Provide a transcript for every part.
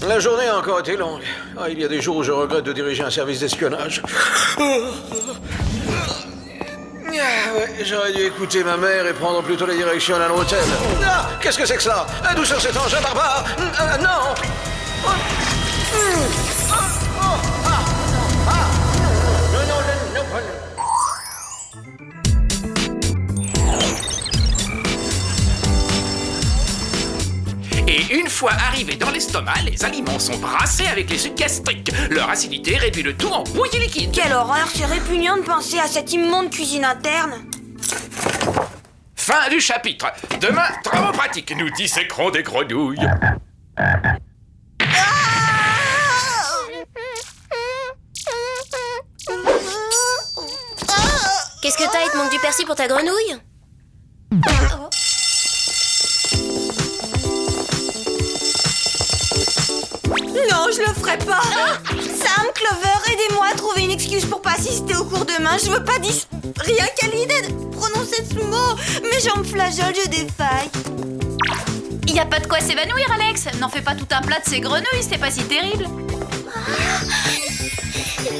La journée a encore été longue. Ah, il y a des jours où je regrette de diriger un service d'espionnage. Ouais, j'aurais dû écouter ma mère et prendre plutôt la direction d'un hôtel. Ah, qu'est-ce que c'est que ça? D'où sort cet engin barbare? Non! Et une fois arrivés dans l'estomac, les aliments sont brassés avec les sucs gastriques. Leur acidité réduit le tout en bouillie liquide. Quelle horreur, c'est répugnant de penser à cette immonde cuisine interne. Fin du chapitre. Demain, travaux pratiques. Nous disséquerons des grenouilles. Qu'est-ce que t'as? Il te manque du persil pour ta grenouille? Non, je le ferai pas. Sam, Clover, aidez-moi à trouver une excuse pour pas assister au cours demain. Je veux pas rien qu'à l'idée de prononcer ce mot. Mes jambes flageolent, je défaille. Y a pas de quoi s'évanouir, Alex. N'en fais pas tout un plat de ces grenouilles, c'est pas si terrible.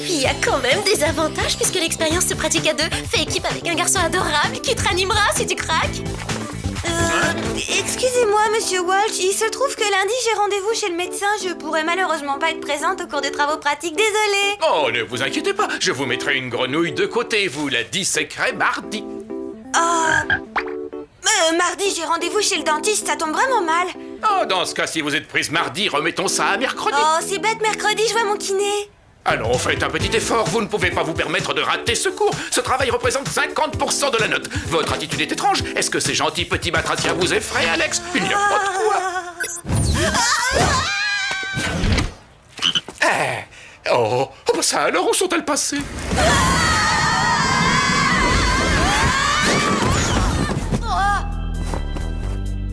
Il y a quand même des avantages puisque l'expérience se pratique à deux. Fais équipe avec un garçon adorable qui te ranimera si tu craques. Excusez-moi, monsieur Walsh, il se trouve que lundi j'ai rendez-vous chez le médecin. Je pourrais malheureusement pas être présente au cours des travaux pratiques, désolée. Oh, ne vous inquiétez pas, je vous mettrai une grenouille de côté, vous la disséquerez mardi. Mardi j'ai rendez-vous chez le dentiste, ça tombe vraiment mal. Oh, dans ce cas, si vous êtes prise mardi, remettons ça à mercredi. Oh, c'est bête, mercredi je vois mon kiné. Allons, faites un petit effort, vous ne pouvez pas vous permettre de rater ce cours. Ce travail représente 50% de la note. Votre attitude est étrange. Est-ce que ces gentils petits batraciens vous effraient, Alex? Il n'y a pas de quoi. Oh, bah ça alors, où sont-elles passées?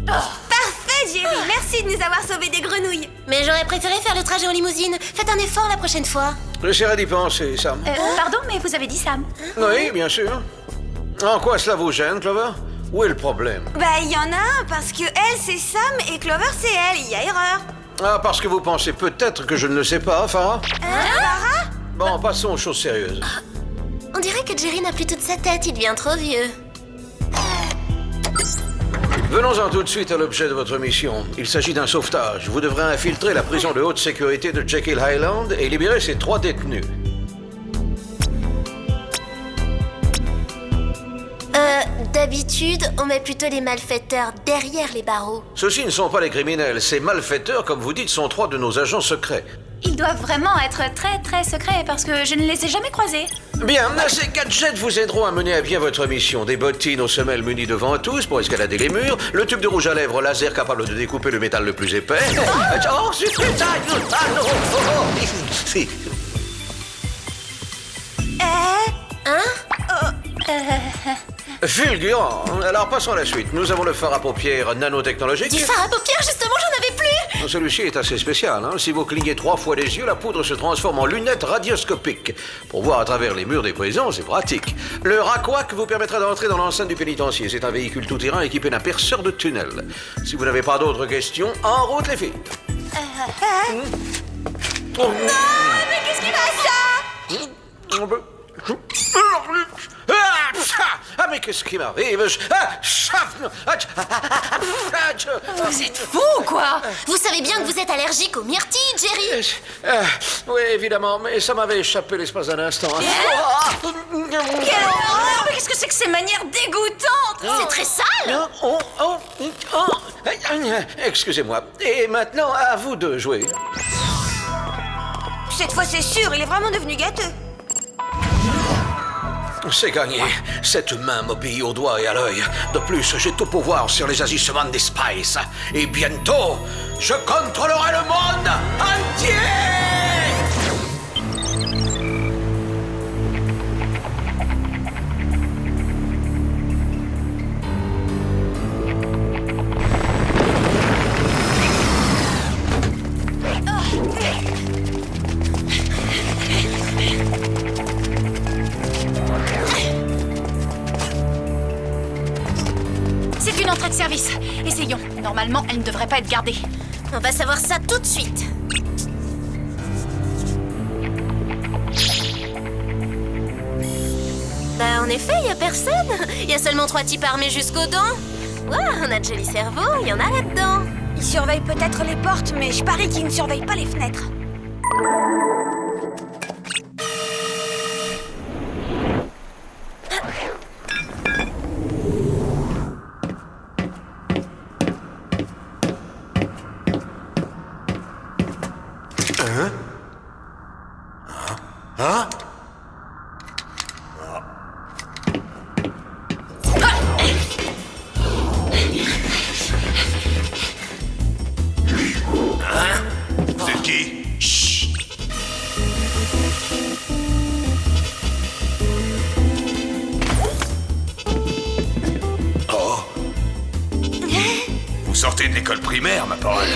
Parfait, Jerry, merci de nous avoir sauvé des grenouilles. Mais j'aurais préféré faire le trajet en limousine. Faites un effort la prochaine fois. J'essaierai d'y penser, Sam. Pardon, mais vous avez dit Sam. Oui, bien sûr. En quoi cela vous gêne, Clover? Où est le problème? Il y en a un, parce que elle c'est Sam et Clover c'est elle, il y a erreur. Ah, parce que vous pensez peut-être que je ne le sais pas, Farah? Farah? Bon, passons aux choses sérieuses. On dirait que Jerry n'a plus toute sa tête, il devient trop vieux. Venons-en tout de suite à l'objet de votre mission. Il s'agit d'un sauvetage. Vous devrez infiltrer la prison de haute sécurité de Jekyll Island et libérer ses 3 détenus. D'habitude, on met plutôt les malfaiteurs derrière les barreaux. Ceux-ci ne sont pas les criminels. Ces malfaiteurs, comme vous dites, sont 3 de nos agents secrets. Ils doivent vraiment être très très secrets parce que je ne les ai jamais croisés. Bien, ces gadgets vous aideront à mener à bien votre mission. Des bottines aux semelles munies de ventouses pour escalader les murs, le tube de rouge à lèvres laser capable de découper le métal le plus épais. Oh, c'est très fulgurant. Alors passons à la suite. Nous avons le fard à paupières nanotechnologique. Du fard à paupières, justement, j'en avais plus. Celui-ci est assez spécial. Si vous clignez 3 fois les yeux, la poudre se transforme en lunettes radioscopiques. Pour voir à travers les murs des prisons, c'est pratique. Le Racquac vous permettra d'entrer dans l'enceinte du pénitencier. C'est un véhicule tout-terrain équipé d'un perceur de tunnel. Si vous n'avez pas d'autres questions, en route les filles. Non, mais qu'est-ce qui va ça? Ah, mais qu'est-ce qui m'arrive? Vous êtes fou ou quoi? Vous savez bien que vous êtes allergique aux myrtilles, Jerry. Oui, évidemment, mais ça m'avait échappé l'espace d'un instant. Quelle horreur! Mais qu'est-ce que c'est que ces manières dégoûtantes? C'est très sale. Excusez-moi. Et maintenant, à vous de jouer. Cette fois c'est sûr, il est vraiment devenu gâteux. C'est gagné. Cette main m'obéit au doigt et à l'œil. De plus, j'ai tout pouvoir sur les agissements des Spice. Et bientôt, je contrôlerai le monde entier! C'est une entrée de service. Essayons. Normalement, elle ne devrait pas être gardée. On va savoir ça tout de suite. effet, il y a personne. Il y a seulement 3 types armés jusqu'aux dents. Ouah, on a de jolis cerveaux, il y en a là-dedans. Ils surveillent peut-être les portes, mais je parie qu'ils ne surveillent pas les fenêtres. C'est qui? Chut. Oh. Vous sortez de l'école primaire, ma parole.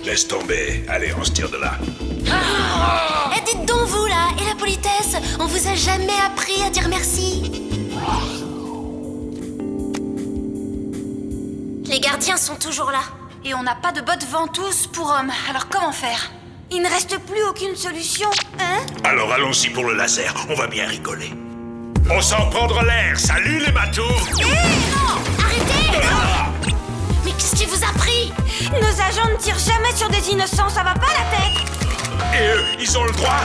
Laisse tomber. Allez, on se tire de là. Eh, dites donc vous là, et la politesse, on vous a jamais appris à dire merci. Les gardiens sont toujours là. Et on n'a pas de bottes ventouses pour hommes, alors comment faire? Il ne reste plus aucune solution, hein? Alors allons-y pour le laser. On va bien rigoler. On s'en prendre l'air. Salut les matous. Arrêtez! Mais qu'est-ce qui vous a pris? Nos agents ne tirent jamais sur des innocents, ça va pas la tête? Et eux, ils ont le droit.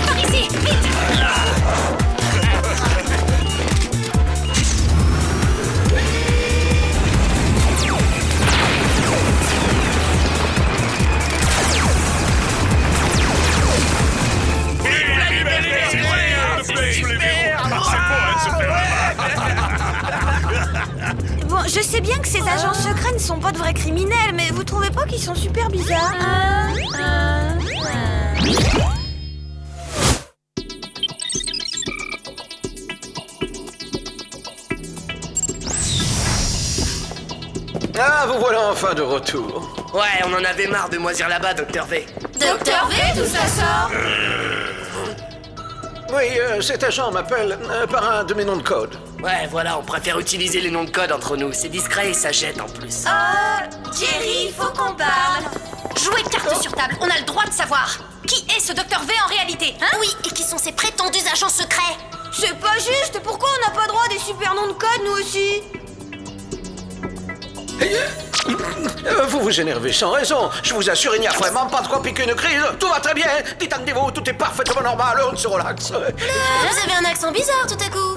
Par ici, vite! Bon, je sais bien que ces agents secrets ne sont pas de vrais criminels, mais vous trouvez pas qu'ils sont super bizarres? Ah, vous voilà enfin de retour. Ouais, on en avait marre de moisir là-bas, Docteur V. Docteur V, d'où ça sort? Oui, cet agent m'appelle par un de mes noms de code. Ouais, voilà, on préfère utiliser les noms de code entre nous. C'est discret et ça jette en plus. Jerry, faut qu'on parle. Jouez carte sur table, on a le droit de savoir. Qui est ce Docteur V en réalité, hein? Oui, et qui sont ces prétendus agents secrets? C'est pas juste, pourquoi on n'a pas droit à des super noms de code, nous aussi? Vous vous énervez sans raison. Je vous assure, il n'y a vraiment pas de quoi piquer une crise. Tout va très bien. Détendez-vous, tout est parfaitement normal. On se relaxe. Vous avez un accent bizarre tout à coup.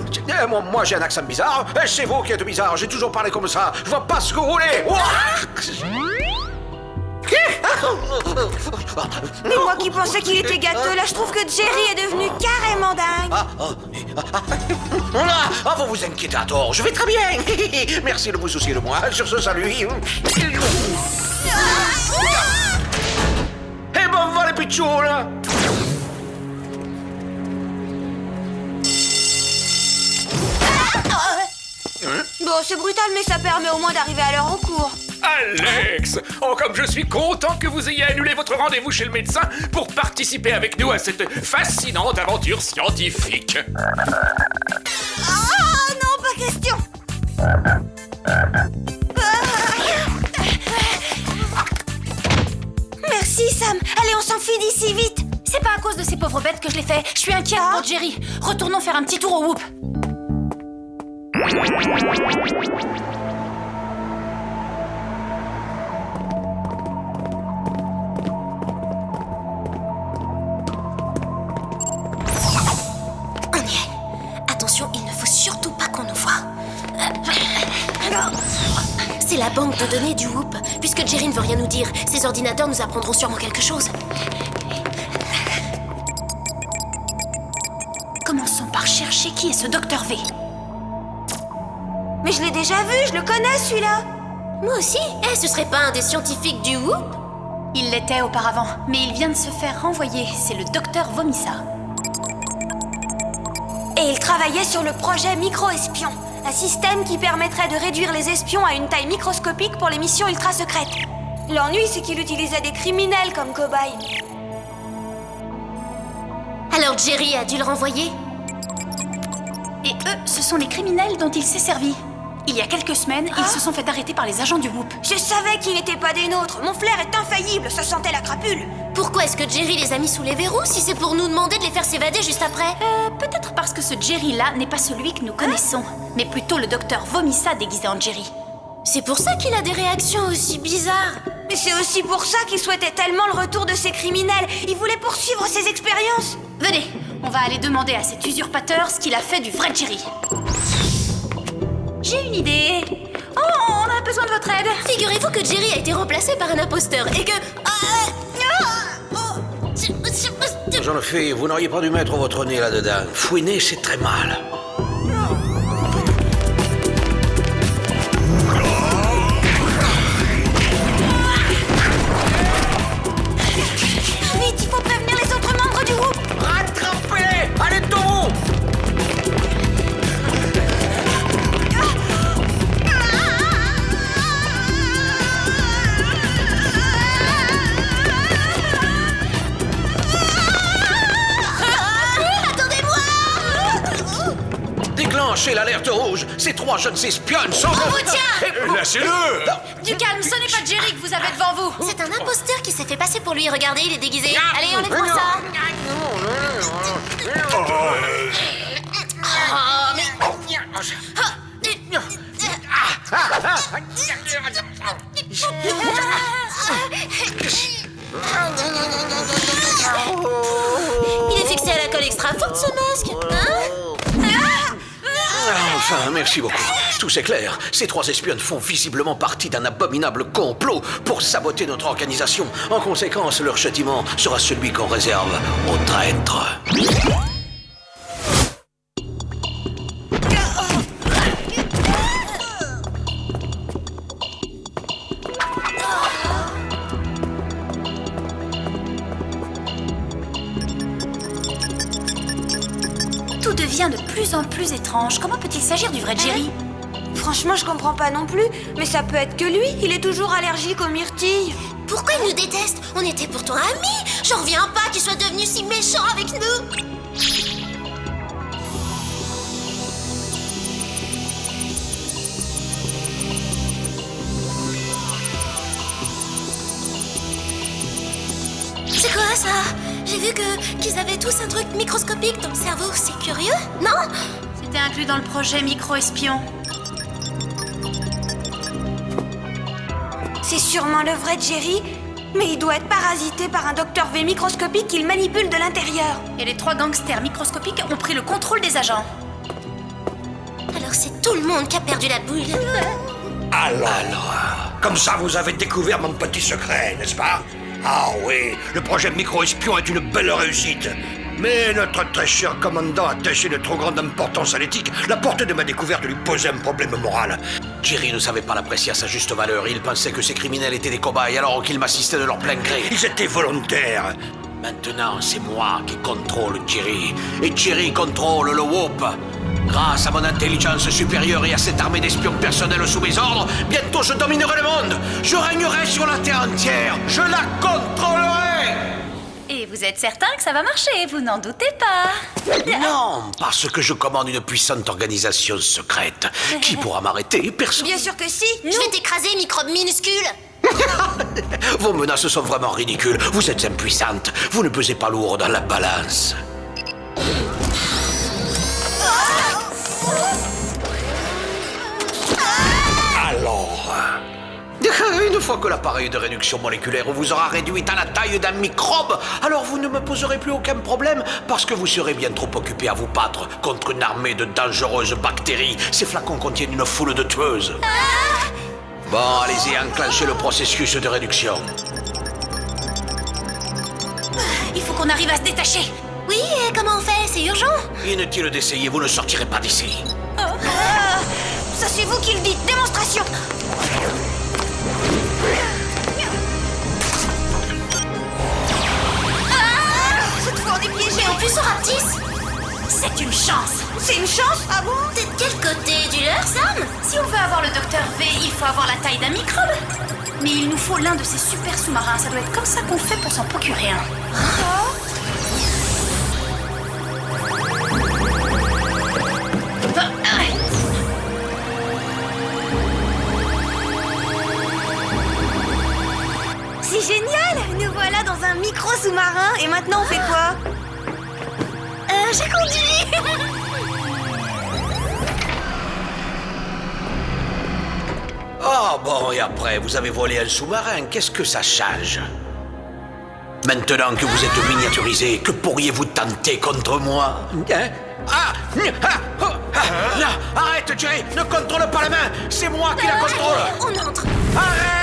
Moi, j'ai un accent bizarre. C'est vous qui êtes bizarre. J'ai toujours parlé comme ça. Je vois pas ce que vous voulez. Mais moi qui pensais qu'il était gâteux, là je trouve que Jerry est devenu carrément dingue. Vous vous inquiétez à tort. Je vais très bien. Merci de vous soucier de moi. Sur ce, salut. Et bon, voilà les pitchous, là. Bon, c'est brutal, mais ça permet au moins d'arriver à l'heure au cours. Alex! Oh, comme je suis content que vous ayez annulé votre rendez-vous chez le médecin pour participer avec nous à cette fascinante aventure scientifique. Oh non, pas question. Merci Sam. Allez, on s'enfuit d'ici vite. C'est pas à cause de ces pauvres bêtes que je l'ai fait. Je suis inquiète pour Jerry. Retournons faire un petit tour au Whoop. On y est. Attention, il ne faut surtout pas qu'on nous voie. C'est la banque de données du Whoop. Puisque Jerry ne veut rien nous dire, ces ordinateurs nous apprendront sûrement quelque chose. Commençons par chercher qui est ce Docteur V. Mais je l'ai déjà vu, je le connais celui-là. Moi aussi. Ce serait pas un des scientifiques du Whoop? Il l'était auparavant, mais il vient de se faire renvoyer. C'est le Docteur Vomissa. Et il travaillait sur le projet Micro-Espion, un système qui permettrait de réduire les espions à une taille microscopique pour les missions ultra secrètes. L'ennui, c'est qu'il utilisait des criminels comme cobayes. Alors Jerry a dû le renvoyer? Et eux, ce sont les criminels dont il s'est servi. Il y a quelques semaines, ils se sont fait arrêter par les agents du Whoop. Je savais qu'ils n'étaient pas des nôtres. Mon flair est infaillible, ça sentait la crapule. Pourquoi est-ce que Jerry les a mis sous les verrous si c'est pour nous demander de les faire s'évader juste après? Peut-être parce que ce Jerry-là n'est pas celui que nous connaissons, mais plutôt le docteur Vomissa déguisé en Jerry. C'est pour ça qu'il a des réactions aussi bizarres. Mais c'est aussi pour ça qu'il souhaitait tellement le retour de ces criminels. Il voulait poursuivre ses expériences. Venez, on va aller demander à cet usurpateur ce qu'il a fait du vrai Jerry. J'ai une idée. Oh, on a besoin de votre aide. Figurez-vous que Jerry a été remplacé par un imposteur et que... Jeune fille, vous n'auriez pas dû mettre votre nez là-dedans. Fouiner, c'est très mal. Vite, il faut prévenir les autres membres du groupe. Rattrapez-les! Allez, Taureau! Déclenchez l'alerte rouge. Ces 3 jeunes espionnes sont... On vous tient! Lâchez-le! Du calme, ce n'est pas Jerry que vous avez devant vous. C'est un imposteur qui s'est fait passer pour lui. Regardez, il est déguisé. Allez, enlève-moi ça. Il est fixé à la colle extra forte, ce masque. Enfin, merci beaucoup. Tout c'est clair. Ces 3 espionnes font visiblement partie d'un abominable complot pour saboter notre organisation. En conséquence, leur châtiment sera celui qu'on réserve aux traîtres. Tout devient de plus en plus étrange. Comment peut-il s'agir du vrai Jerry? Franchement, je comprends pas non plus. Mais ça peut être que lui. Il est toujours allergique aux myrtilles. Pourquoi il nous déteste? On était pourtant amis. J'en reviens pas qu'il soit devenu si méchant avec nous. C'est quoi ça? J'ai vu qu'ils avaient tous un truc microscopique dans le cerveau. C'est curieux, non? C'était inclus dans le projet Micro-Espion. C'est sûrement le vrai Jerry, mais il doit être parasité par un docteur V microscopique qu'il manipule de l'intérieur. Et les 3 gangsters microscopiques ont pris le contrôle des agents. Alors c'est tout le monde qui a perdu la boule. Alors, comme ça vous avez découvert mon petit secret, n'est-ce pas? Ah oui, le projet Micro-Espion est une belle réussite. Mais notre très cher commandant a attaché de trop grande importance à l'éthique. La portée de ma découverte lui posait un problème moral. Jerry ne savait pas l'apprécier à sa juste valeur. Il pensait que ces criminels étaient des cobayes alors qu'ils m'assistaient de leur plein gré. Ils étaient volontaires. Maintenant, c'est moi qui contrôle Jerry. Et Jerry contrôle le Whoop. Grâce à mon intelligence supérieure et à cette armée d'espions personnels sous mes ordres, bientôt je dominerai le monde. Je régnerai sur la terre entière. Je la contrôlerai. Et vous êtes certain que ça va marcher, vous n'en doutez pas. Non, parce que je commande une puissante organisation secrète. Qui pourra m'arrêter? Personne. Bien sûr que si. Je vais t'écraser, microbe minuscule. Vos menaces sont vraiment ridicules. Vous êtes impuissante. Vous ne pesez pas lourd dans la balance. Alors... Une fois que l'appareil de réduction moléculaire vous aura réduite à la taille d'un microbe, alors vous ne me poserez plus aucun problème parce que vous serez bien trop occupé à vous battre contre une armée de dangereuses bactéries. Ces flacons contiennent une foule de tueuses. Bon, allez-y, enclenchez le processus de réduction. Il faut qu'on arrive à se détacher. Oui, et comment on fait? C'est urgent. Inutile d'essayer, vous ne sortirez pas d'ici. Ça c'est vous qui le dites. Démonstration. Cette fois on est piégé. Et en plus, on rapetisse. C'est une chance. C'est une chance? Ah bon? T'es de quel côté? Du leur, Sam? Si on veut avoir le docteur V, il faut avoir la taille d'un microbe. Mais il nous faut l'un de ces super sous-marins. Ça doit être comme ça qu'on fait pour s'en procurer un. C'est génial! Nous voilà dans un micro sous-marin et maintenant on fait quoi? J'ai conduit. Ah bon, et après, vous avez volé un sous-marin, qu'est-ce que ça change? Maintenant que vous êtes miniaturisé, que pourriez-vous tenter contre moi? Hein? Non, arrête, Jerry, ne contrôle pas la main, c'est moi qui la contrôle. On entre. Arrête!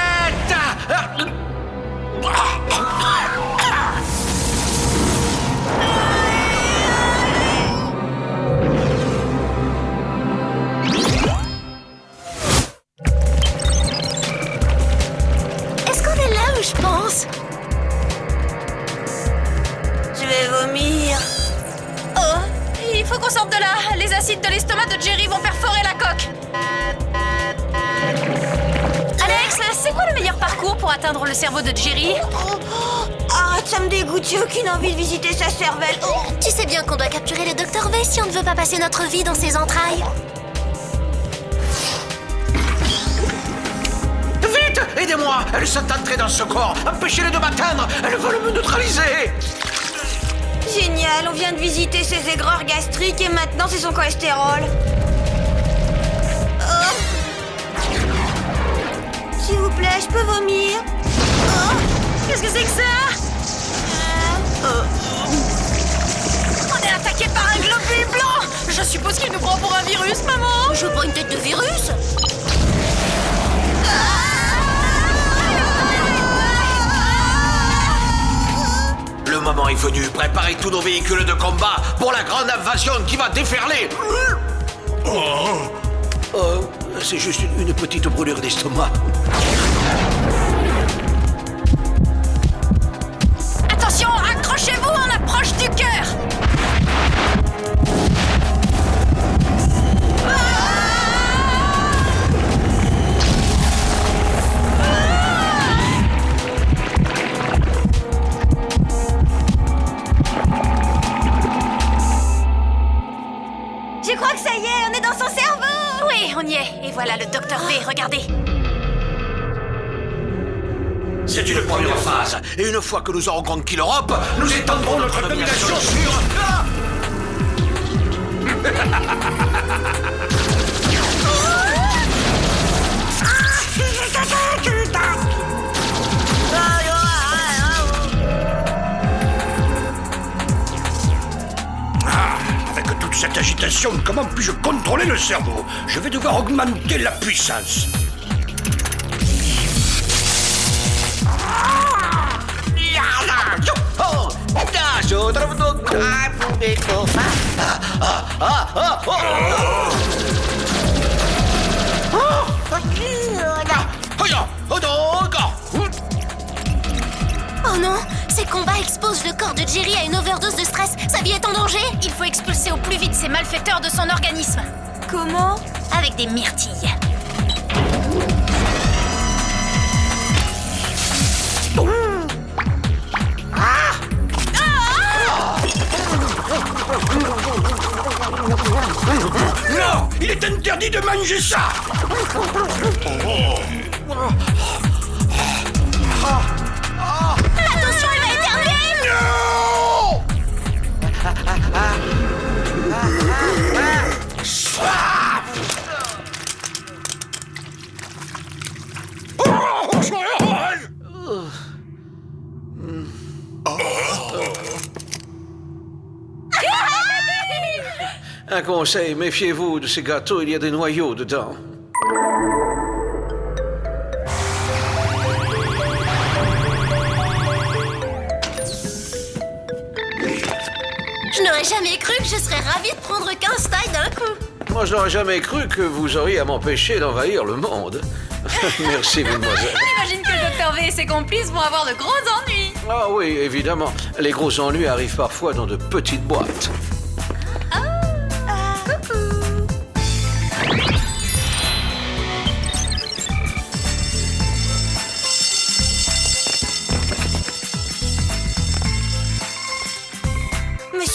Est-ce qu'on est là où je pense? Je vais vomir. Oh, il faut qu'on sorte de là. Les acides de l'estomac de Jerry vont perforer la coque. Alex, c'est quoi le meilleur parcours pour atteindre le cerveau de Jerry? Arrête, ça me dégoûte, j'ai aucune envie de visiter sa cervelle. Tu sais bien qu'on doit capturer le Dr V si on ne veut pas passer notre vie dans ses entrailles. Vite, aidez-moi, elles sont entrées dans ce corps, empêchez-les de m'atteindre, elles veulent me neutraliser. Génial, on vient de visiter ses aigreurs gastriques et maintenant c'est son cholestérol. S'il vous plaît, je peux vomir? Qu'est-ce que c'est que ça? On est attaqué par un globule blanc. Je suppose qu'il nous prend pour un virus, maman. Je veux pas une tête de virus. Le moment est venu, préparez tous nos véhicules de combat pour la grande invasion qui va déferler. C'est juste une petite brûlure d'estomac. Attention, accrochez-vous, on approche du cœur. Je crois que ça y est, on est dans son cerveau. Oui, on y est. Et voilà le Dr V, regardez. C'est une première phase. Et une fois que nous aurons conquis l'Europe, nous étendrons notre domination sur... Avec toute cette agitation, comment puis-je contrôler le cerveau? Je vais devoir augmenter la puissance. Oh non, ces combats exposent le corps de Jerry à une overdose de stress. Sa vie est en danger. Il faut expulser au plus vite ces malfaiteurs de son organisme. Comment? Avec des myrtilles. Non! Il est interdit de manger ça! Attention, il va éternuer. Non! Un conseil, méfiez-vous de ces gâteaux, il y a des noyaux dedans. Je n'aurais jamais cru que je serais ravie de prendre 15 tailles d'un coup. Moi, je n'aurais jamais cru que vous auriez à m'empêcher d'envahir le monde. Merci, mademoiselle. J'imagine que le Dr V et ses complices vont avoir de gros ennuis. Ah oui, évidemment. Les gros ennuis arrivent parfois dans de petites boîtes.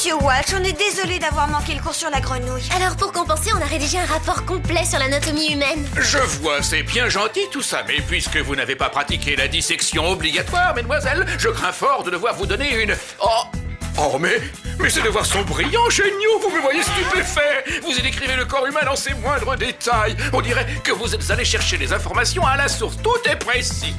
Monsieur Walsh, on est désolé d'avoir manqué le cours sur la grenouille. Alors pour compenser, on a rédigé un rapport complet sur l'anatomie humaine. Je vois, c'est bien gentil tout ça, mais puisque vous n'avez pas pratiqué la dissection obligatoire, mesdemoiselles, je crains fort de devoir vous donner une... Oh, mais ces devoirs sont brillants, géniaux, vous me voyez stupéfait. Vous y décrivez le corps humain dans ses moindres détails. On dirait que vous êtes allé chercher les informations à la source, tout est précis.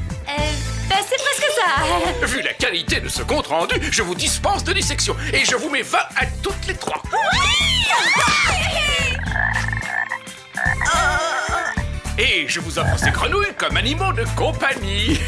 C'est presque ça. Vu la qualité de ce compte-rendu, je vous dispense de dissection et je vous mets 20 à toutes les 3. Et je vous offre ces grenouilles comme animaux de compagnie.